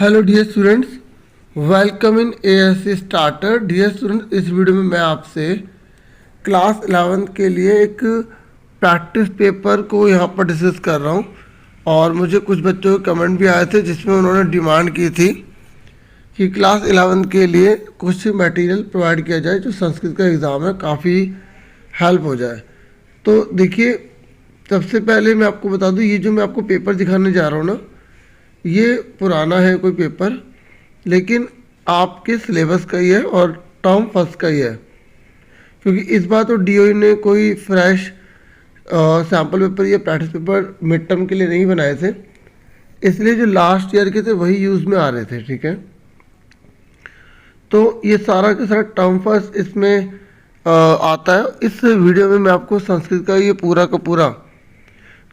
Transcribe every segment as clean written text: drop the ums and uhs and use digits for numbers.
Hello dear students, welcome in ASC starter. Dear students, इस video में मैं आपसे क्लास 11 के लिए एक प्रैक्टिस पेपर को यहाँ पर डिस्कस कर रहा हूँ। और मुझे कुछ बच्चों के कमेंट भी आए थे जिसमें उन्होंने डिमांड की थी कि क्लास 11 के लिए कुछ मटेरियल प्रोवाइड किया जाए जो संस्कृत का एग्ज़ाम है काफ़ी हेल्प हो जाए। तो देखिए, सबसे पहले मैं आपको बता दूँ, ये जो मैं आपको पेपर दिखाने जा रहा हूँ ना, ये पुराना है कोई पेपर, लेकिन आपके सिलेबस का ही है और टर्म फर्स्ट का ही है। क्योंकि इस बार तो डीओई ने कोई फ्रेश सैम्पल पेपर या प्रैक्टिस पेपर मिड टर्म के लिए नहीं बनाए थे, इसलिए जो लास्ट ईयर के थे वही यूज़ में आ रहे थे। ठीक है, तो ये सारा का सारा टर्म फर्स्ट इसमें आता है। इस वीडियो में मैं आपको संस्कृत का ये पूरा का पूरा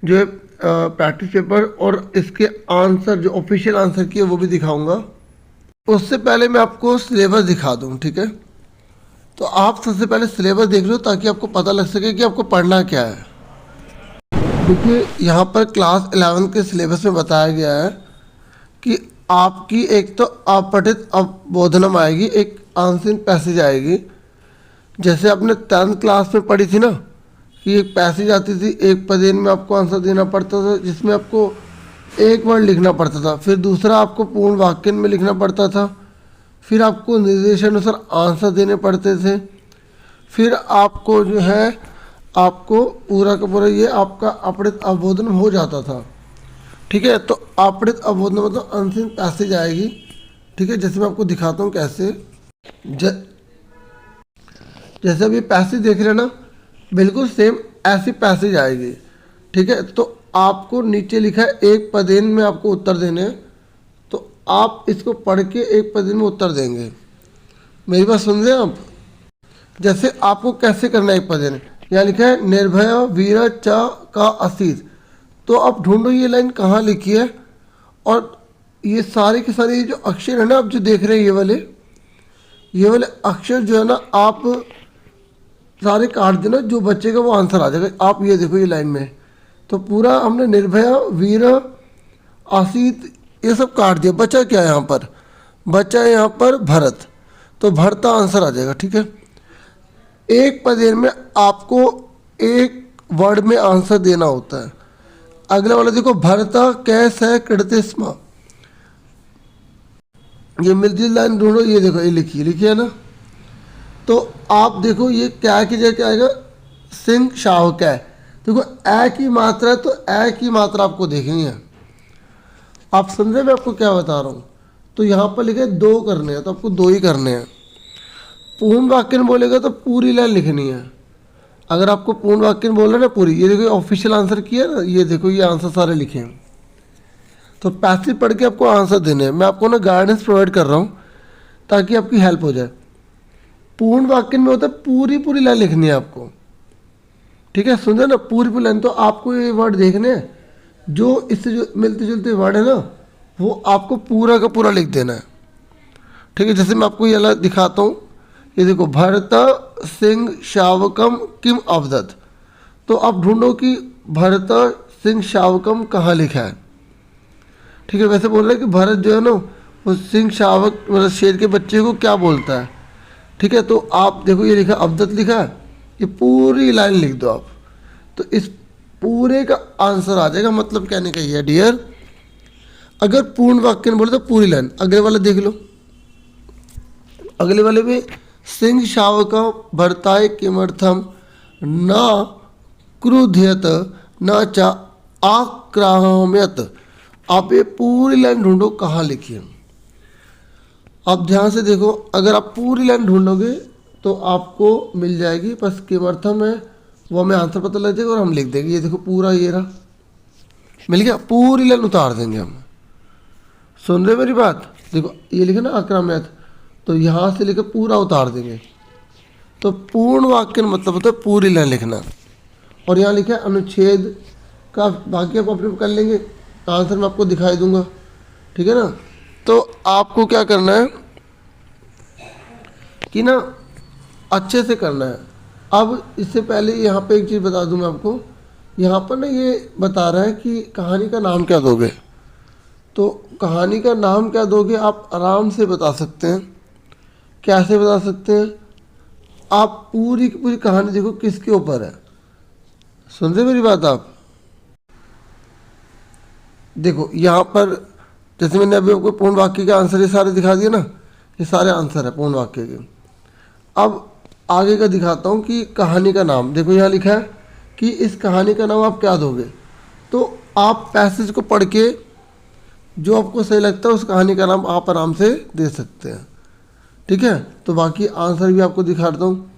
जो है प्रैक्टिस पेपर और इसके आंसर, जो ऑफिशियल आंसर किए वो भी दिखाऊंगा। उससे पहले मैं आपको सिलेबस दिखा दूं। ठीक है, तो आप सबसे पहले सिलेबस देख लो ताकि आपको पता लग सके कि आपको पढ़ना क्या है। देखिए, यहाँ पर क्लास 11 के सिलेबस में बताया गया है कि आपकी एक तो अपठित अवबोधनम आएगी, एक आंशिक पैसेज आएगी। जैसे आपने 10th क्लास में पढ़ी थी ना कि एक पैसेज आती थी, एक पदेन में आपको आंसर देना पड़ता था जिसमें आपको एक वर्ड लिखना पड़ता था, फिर दूसरा आपको पूर्ण वाक्य में लिखना पड़ता था, फिर आपको निर्देशानुसार आंसर देने पड़ते थे, फिर आपको जो है आपको पूरा का पूरा ये आपका अपठित अवबोधन हो जाता था। ठीक है, तो अपठित अवबोधन मतलब अनसिन पैसेज आएगी। ठीक है, जैसे मैं आपको दिखाता हूँ कैसे। जैसे अब ये पैसेज देख रहे हैं ना, बिल्कुल सेम ऐसी पैसेज आएगी। ठीक है, तो आपको नीचे लिखा है एक पदेन में आपको उत्तर देने हैं, तो आप इसको पढ़ के एक पदेन में उत्तर देंगे। मेरी बात सुन रहे हैं आप? जैसे आपको कैसे करना है एक पदेन, यहाँ लिखा है निर्भय वीर च का असीत, तो आप ढूंढो ये लाइन कहाँ लिखी है। और ये सारे के सारे जो अक्षर है ना, आप जो देख रहे हैं ये वाले अक्षर जो है ना, आप सारे काट देना, जो बचेगा वो आंसर आ जाएगा। आप ये देखो ये लाइन में तो पूरा हमने निर्भया वीर आसीत ये सब काट दिया। बचा क्या है यहाँ पर? बचा है यहाँ पर भरत, तो भरता आंसर आ जाएगा। ठीक है, एक पदेन में आपको एक वर्ड में आंसर देना होता है। अगला वाला देखो, भरता कैसे कृत्य स्म, ये मिलती लाइन ढूंढो। ये देखो ये लिखी है ना, तो आप देखो ये क्या की जगह क्या आएगा, सिंह शाह क्या है। देखो ए की मात्रा है, तो ए की मात्रा आपको देखनी है। आप समझे मैं आपको क्या बता रहा हूँ? तो यहाँ पर लिखे 2 करने हैं, तो आपको 2 ही करने हैं। पूर्ण वाक्य में बोलेगा तो पूरी लाइन लिखनी है। अगर आपको पूर्ण वाक्य में बोल रहे हैं ना पूरी, ये देखो ऑफिशियल आंसर किया ना, ये देखो ये आंसर सारे लिखे हैं। तो पैसेज पढ़ के आपको आंसर देने हैं। मैं आपको ना गाइडेंस प्रोवाइड कर रहा हूँ ताकि आपकी हेल्प हो जाए। पूर्ण वाक्य में होता है पूरी लाइन लिखनी है आपको। ठीक है, सुन रहे ना, पूरी लाइन। तो आपको ये वर्ड देखने हैं, जो इससे जो मिलते जुलते वर्ड है ना, वो आपको पूरा का पूरा लिख देना है। ठीक है, जैसे मैं आपको ये दिखाता हूँ। ये देखो, भरत सिंह शावकम किम अवदत, तो आप ढूंढो कि भरत सिंह शावकम कहाँ लिखा है। ठीक है, वैसे बोल रहे हैं कि भरत जो है ना, वो सिंह शावक मतलब शेर के बच्चे को क्या बोलता है। ठीक है, तो आप देखो ये लिखा अवदत लिखा है, ये पूरी लाइन लिख दो आप, तो इस पूरे का आंसर आ जाएगा। मतलब कहने का ये है डियर, अगर पूर्ण वाक्य में बोले तो पूरी लाइन। अगले वाले देख लो, अगले वाले में सिंह शावक भरताय किमर्थम न क्रुध्यत न च आक्राम्यत। आप ये पूरी लाइन ढूंढो कहाँ लिखी है। आप ध्यान से देखो, अगर आप पूरी लाइन ढूंढोगे तो आपको मिल जाएगी। बस किमर्थम है वो हमें आंसर पता लग जाएगा और हम लिख देंगे। ये देखो पूरा ये रहा, मिल गया। पूरी लाइन उतार देंगे हम। सुन रहे मेरी बात? देखो ये लिखे ना आक्राम्यत, तो यहाँ से लेकर पूरा उतार देंगे। तो पूर्ण वाक्य मतलब होता है पूरी लाइन लिखना। और यहाँ लिखा है अनुच्छेद का, बाकी आप अपने कर लेंगे, आंसर मैं आपको दिखाई दूंगा। ठीक है ना, तो आपको क्या करना है कि ना अच्छे से करना है। अब इससे पहले यहाँ पे एक चीज़ बता दूं मैं आपको, यहाँ पर ना ये बता रहा है कि कहानी का नाम क्या दोगे। तो कहानी का नाम क्या दोगे आप आराम से बता सकते हैं। कैसे बता सकते हैं, आप पूरी की पूरी कहानी देखो किसके ऊपर है। सुन रहे मेरी बात आप? देखो यहाँ पर जैसे मैंने अभी आपको पूर्ण वाक्य के आंसर ये सारे दिखा दिए ना, ये सारे आंसर है पूर्ण वाक्य के। अब आगे का दिखाता हूँ कि कहानी का नाम। देखो यहाँ लिखा है कि इस कहानी का नाम आप क्या दोगे, तो आप पैसेज को पढ़ के जो आपको सही लगता है उस कहानी का नाम आप आराम से दे सकते हैं। ठीक है, तो बाकी आंसर भी आपको दिखा देता हूँ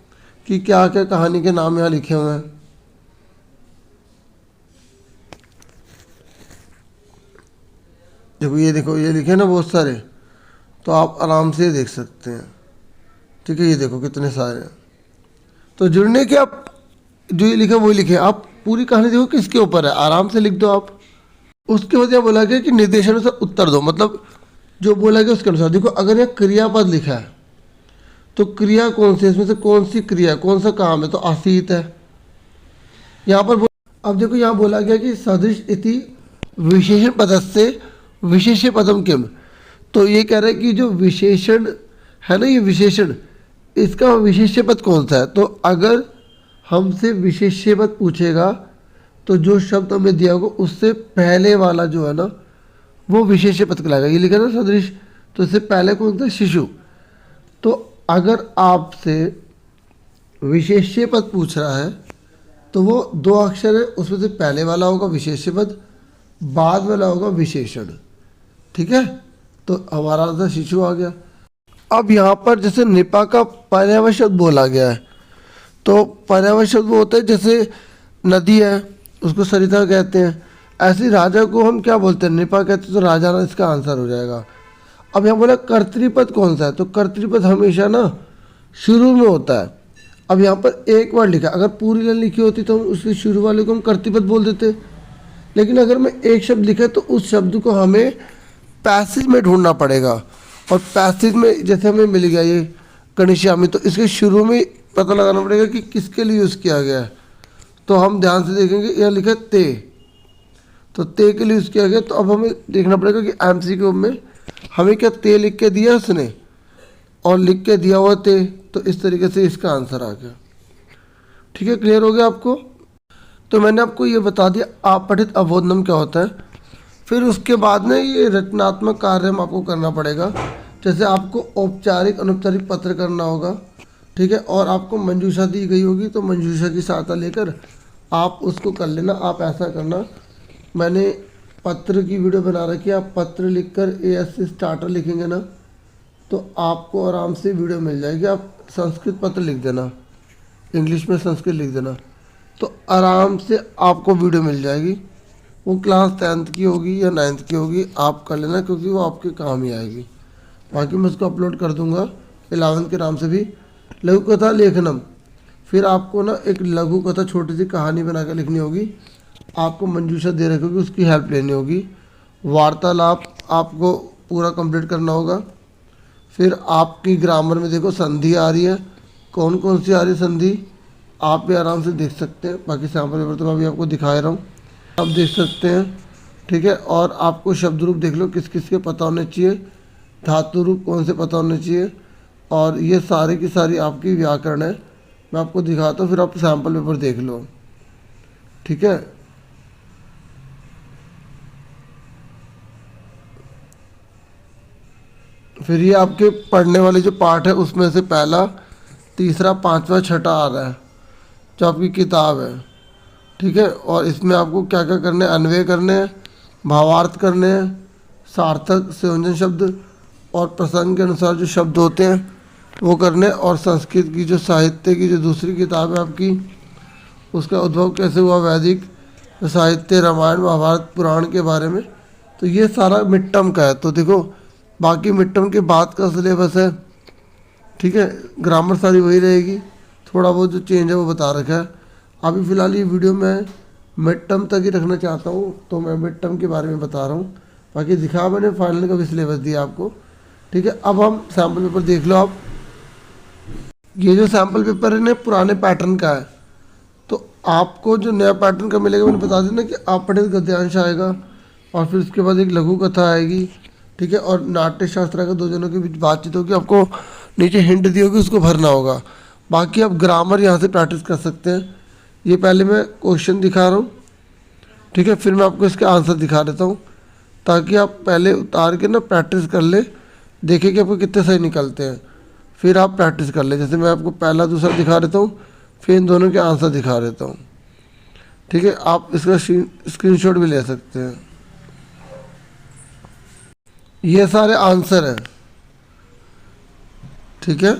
कि क्या क्या कहानी के नाम यहाँ लिखे हुए हैं। देखो ये लिखे ना बहुत सारे, तो आप आराम से देख सकते हैं। ठीक है, ये देखो कितने सारे हैं। तो जुड़ने के आप जो ये लिखे वही लिखे, आप पूरी कहानी देखो किसके ऊपर है, आराम से लिख दो आप। उसके बाद यह बोला गया कि निर्देशानुसार उत्तर दो, मतलब जो बोला गया उसके अनुसार। देखो अगर यह क्रियापद लिखा है तो क्रिया कौन सी है, इसमें से कौन सी क्रिया कौन सा काम है, तो आसीत है यहाँ पर। अब देखो यहाँ बोला गया कि सदृश इति विशेषण पदस्य विशेष्य पदम किम, तो ये कह रहा है कि जो विशेषण है ना, ये विशेषण इसका विशेष्य पद कौन सा है। तो अगर हमसे विशेष्य पद पूछेगा तो जो शब्द हमें दिया होगा उससे पहले वाला जो है ना वो विशेष्य पद कहलाएगा। ये लिखा ना सदृश, तो इससे पहले कौन सा, शिशु। तो अगर आपसे विशेष्य पद पूछ रहा है तो वो दो अक्षर है, उसमें से पहले वाला होगा विशेष्य पद, बाद वाला होगा विशेषण। ठीक है, तो हमारा आंसर शिशु आ गया। अब यहाँ पर जैसे निपा का पर्यायवाची शब्द बोला गया है, तो पर्यायवाची शब्द वो होता है जैसे नदी है उसको सरिता कहते हैं, ऐसे राजा को हम क्या बोलते हैं, निपा कहते हैं, तो राजा ना इसका आंसर हो जाएगा। अब यहाँ बोला कर्तृपद कौन सा है, तो कर्तृपद हमेशा ना शुरू में होता है। अब यहाँ पर एक वर्ड लिखा, अगर पूरी लाइन लिखी होती तो हम उसके शुरू वाले को हम कर्तृपद बोल देते, लेकिन अगर मैं एक शब्द लिखा तो उस शब्द को हमें पैसेज में ढूंढना पड़ेगा। और पैसेज में जैसे हमें मिल गया ये गणेश्यामी, तो इसके शुरू में पता लगाना पड़ेगा कि किसके लिए यूज़ किया गया है। तो हम ध्यान से देखेंगे, यहाँ लिखा है ते, तो ते के लिए यूज़ किया गया। तो अब हमें देखना पड़ेगा कि एमसीक्यू में हमें क्या ते लिख के दिया उसने और लिख के दिया हुआ ते, तो इस तरीके से इसका आंसर आ गया। ठीक है, क्लियर हो गया आपको? तो मैंने आपको ये बता दिया अपठित अवबोधनम क्या होता है। फिर उसके बाद में ये रचनात्मक कार्य हम आपको करना पड़ेगा, जैसे आपको औपचारिक अनौपचारिक पत्र करना होगा। ठीक है, और आपको मंजूषा दी गई होगी, तो मंजूषा की सहायता लेकर आप उसको कर लेना। आप ऐसा करना, मैंने पत्र की वीडियो बना रखी है, आप पत्र लिखकर AS से स्टार्टर लिखेंगे ना तो आपको आराम से वीडियो मिल जाएगी। आप संस्कृत पत्र लिख देना, इंग्लिश में संस्कृत लिख देना, तो आराम से आपको वीडियो मिल जाएगी। वो क्लास 10th की होगी या 9th की होगी, आप कर लेना क्योंकि वो आपके काम ही आएगी। बाकी मैं उसको अपलोड कर दूंगा 11th के नाम से भी, लघु कथा लेखनम। फिर आपको ना एक लघु कथा छोटी सी कहानी बना कर लिखनी होगी, आपको मंजूषा दे रखी होगी, उसकी हेल्प लेनी होगी। वार्तालाप आपको पूरा कंप्लीट करना होगा। फिर आपकी ग्रामर में देखो संधि आ रही है, कौन कौन सी आ रही है संधि आप भी आराम से देख सकते हैं। बाकी सैम्पल पेपर तो मैं अभी आपको दिखा रहा हूँ, आप देख सकते हैं। ठीक है, और आपको शब्द रूप देख लो किस किस के पता होने चाहिए, धातु रूप कौन से पता होने चाहिए, और ये सारी की सारी आपकी व्याकरण है। मैं आपको दिखाता हूँ, फिर आप सैम्पल पेपर देख लो। ठीक है, फिर ये आपके पढ़ने वाले जो पार्ट है उसमें से पहला, तीसरा, पांचवा, छठा आ रहा है जो आपकी किताब है। ठीक है, और इसमें आपको क्या क्या करने हैं, अन्वय करने हैं, भावार्थ करने हैं, सार्थक संयोजन शब्द और प्रसंग के अनुसार जो शब्द होते हैं वो करने। और संस्कृत की जो साहित्य की जो दूसरी किताब है आपकी, उसका उद्भव कैसे हुआ, वैदिक साहित्य, रामायण महाभारत पुराण के बारे में, तो ये सारा मिड टर्म का है। तो देखो बाकी मिड टर्म के बाद का सिलेबस है। ठीक है, ग्रामर सारी वही रहेगी, थोड़ा बहुत जो चेंज है वो बता रखा है। अभी फ़िलहाल ये वीडियो मैं मिड टर्म तक ही रखना चाहता हूँ, तो मैं मिड टर्म के बारे में बता रहा हूँ। बाकी दिखा मैंने फाइनल का भी सिलेबस दिया आपको। ठीक है, अब हम सैम्पल पेपर देख लो आप। ये जो सैम्पल पेपर है ना पुराने पैटर्न का है, तो आपको जो नया पैटर्न का मिलेगा मैंने बता देना कि अपठित गद्यांश आएगा, और फिर उसके बाद एक लघु कथा आएगी, ठीक है, और नाट्य शास्त्र का दो जनों के बीच बातचीत होगी, आपको नीचे हिंट दी होगी, उसको भरना होगा। बाकी आप ग्रामर यहाँ से प्रैक्टिस कर सकते हैं। ये पहले मैं क्वेश्चन दिखा रहा हूँ, ठीक है, फिर मैं आपको इसके आंसर दिखा देता हूँ, ताकि आप पहले उतार के ना प्रैक्टिस कर ले, देखें कि आपको कितने सही निकलते हैं, फिर आप प्रैक्टिस कर ले। जैसे मैं आपको पहला दूसरा दिखा देता हूँ, फिर इन दोनों के आंसर दिखा देता हूँ, ठीक है। आप इसका स्क्रीनशॉट भी ले सकते हैं। ये सारे आंसर हैं, ठीक है।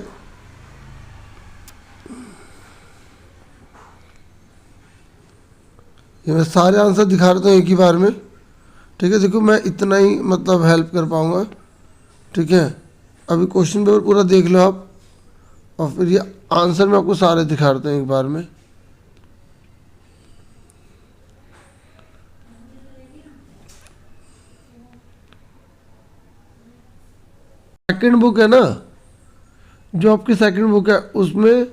ये मैं सारे आंसर दिखा देता हूँ एक ही बार में, ठीक है। देखो मैं इतना ही मतलब हेल्प कर पाऊँगा, ठीक है। अभी क्वेश्चन पेपर पूरा देख लो आप, और फिर ये आंसर मैं आपको सारे दिखा देता हूँ एक बार में। सेकंड बुक है ना, जो आपकी सेकंड बुक है, उसमें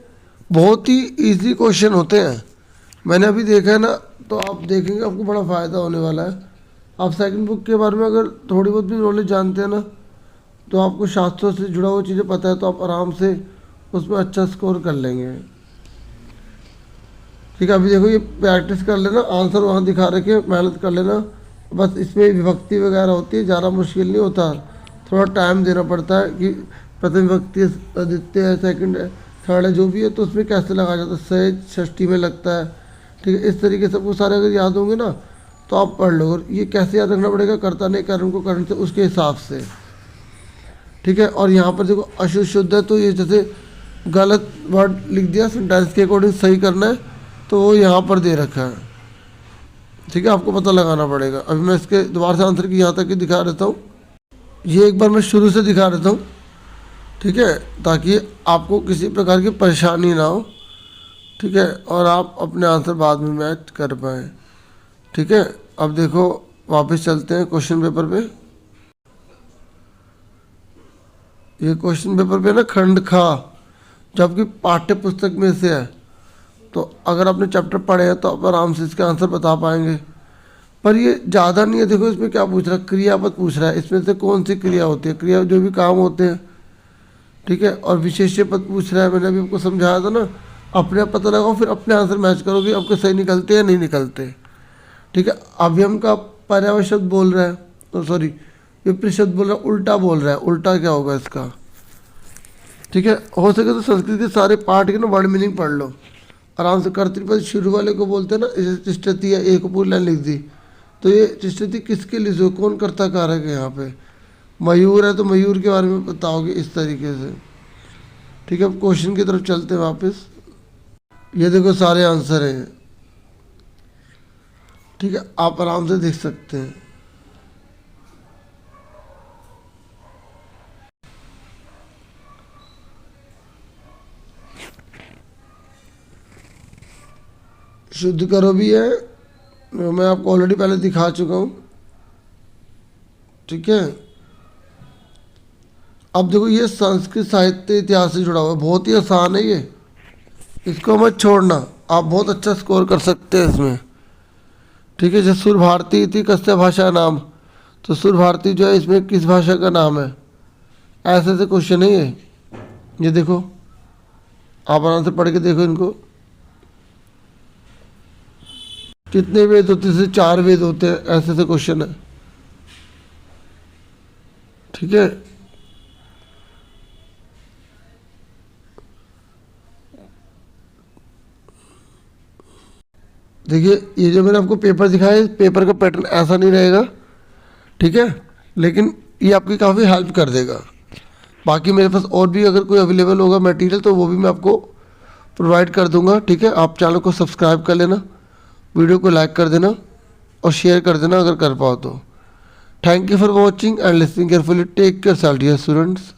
बहुत ही इजी क्वेश्चन होते हैं। मैंने अभी देखा है ना, तो आप देखेंगे आपको बड़ा फ़ायदा होने वाला है। आप सेकंड बुक के बारे में अगर थोड़ी बहुत भी नॉलेज जानते हैं ना, तो आपको शास्त्रों से जुड़ा हुआ चीज़ें पता है, तो आप आराम से उसमें अच्छा स्कोर कर लेंगे, ठीक है। अभी देखो ये प्रैक्टिस कर लेना, आंसर वहाँ दिखा रखे, मेहनत कर लेना। बस इसमें विभक्ति वगैरह होती है, ज़्यादा मुश्किल नहीं होता, थोड़ा टाइम देना पड़ता है कि प्रथम विभक्ति द्वितीय है, सेकंड है, थर्ड है, जो भी है, तो उसमें कैसे लगाया जाता है, सहज षष्ठी में लगता है, ठीक है। इस तरीके से वो सारे अगर याद होंगे ना, तो आप पढ़ लो। और ये कैसे याद रखना पड़ेगा, कर्ता ने कर्म को करण से उसके हिसाब से, ठीक है। और यहाँ पर देखो अशुद्ध शुद्ध है, तो ये जैसे गलत वर्ड लिख दिया, सेंटेंस के अकॉर्डिंग सही करना है, तो वो यहाँ पर दे रखा है, ठीक है। आपको पता लगाना पड़ेगा। अभी मैं इसके दोबारा से आंसर की यहाँ तक ही दिखा देता हूँ। ये एक बार मैं शुरू से दिखा देता हूँ, ठीक है, ताकि आपको किसी प्रकार की परेशानी ना हो, ठीक है, और आप अपने आंसर बाद में मैच कर पाएँ, ठीक है। अब देखो वापस चलते हैं क्वेश्चन पेपर पे। ये क्वेश्चन पेपर पे ना खंड खा, जो आपकी पाठ्य पुस्तक में से है, तो अगर आपने चैप्टर पढ़े हैं तो आप आराम से इसके आंसर बता पाएंगे। पर ये ज़्यादा नहीं है। देखो इसमें क्या पूछ रहा है, क्रियापद पूछ रहा है, इसमें से कौन सी क्रिया होती है, क्रिया जो भी काम होते हैं, ठीक है। और विशेष्य पद पूछ रहा है, मैंने अभी आपको समझाया था ना, अपने आप पता लगाओ, फिर अपने आंसर मैच करोगे, आपके सही निकलते हैं या नहीं निकलते, ठीक है। अव्ययम का पर्याय शब्द बोल रहा है, तो सॉरी विपरीत शब्द बोल रहा है, उल्टा बोल रहा है, उल्टा क्या होगा इसका, ठीक है। हो सके तो संस्कृत के सारे पाठ के ना वर्ड मीनिंग पढ़ लो आराम से। कर्तृपद शुरू वाले को बोलते हैं ना, जैसे तिष्ठति है, एक पूरी लाइन लिख दी, तो ये तिष्ठति किसके लिए, जो कौन कर्ता कारक है यहाँ पे, मयूर है तो मयूर के बारे में बताओगे इस तरीके से, ठीक है। अब क्वेश्चन की तरफ चलते हैं वापस। ये देखो सारे आंसर हैं, ठीक है, आप आराम से देख सकते हैं। शुद्ध करो भी है, मैं आपको ऑलरेडी पहले दिखा चुका हूँ, ठीक है। अब देखो ये संस्कृत साहित्य इतिहास से जुड़ा हुआ है, बहुत ही आसान है ये, इसको मत छोड़ना, आप बहुत अच्छा स्कोर कर सकते हैं इसमें, ठीक है। जैसे सुर भारती थी कस्य भाषा नाम, तो सुर भारती जो है इसमें किस भाषा का नाम है, ऐसे ऐसे क्वेश्चन है ये देखो, आप आराम से पढ़ के देखो इनको। कितने वेद होते हैं, 4 वेद होते हैं, ऐसे ऐसे क्वेश्चन है, ठीक है। देखिए ये जो मैंने आपको पेपर दिखाया है, पेपर का पैटर्न ऐसा नहीं रहेगा, ठीक है, लेकिन ये आपकी काफ़ी हेल्प कर देगा। बाकी मेरे पास और भी अगर कोई अवेलेबल होगा मटेरियल, तो वो भी मैं आपको प्रोवाइड कर दूंगा, ठीक है। आप चैनल को सब्सक्राइब कर लेना, वीडियो को लाइक कर देना और शेयर कर देना अगर कर पाओ तो। Thank you for watching and listening carefully. Take care dear students.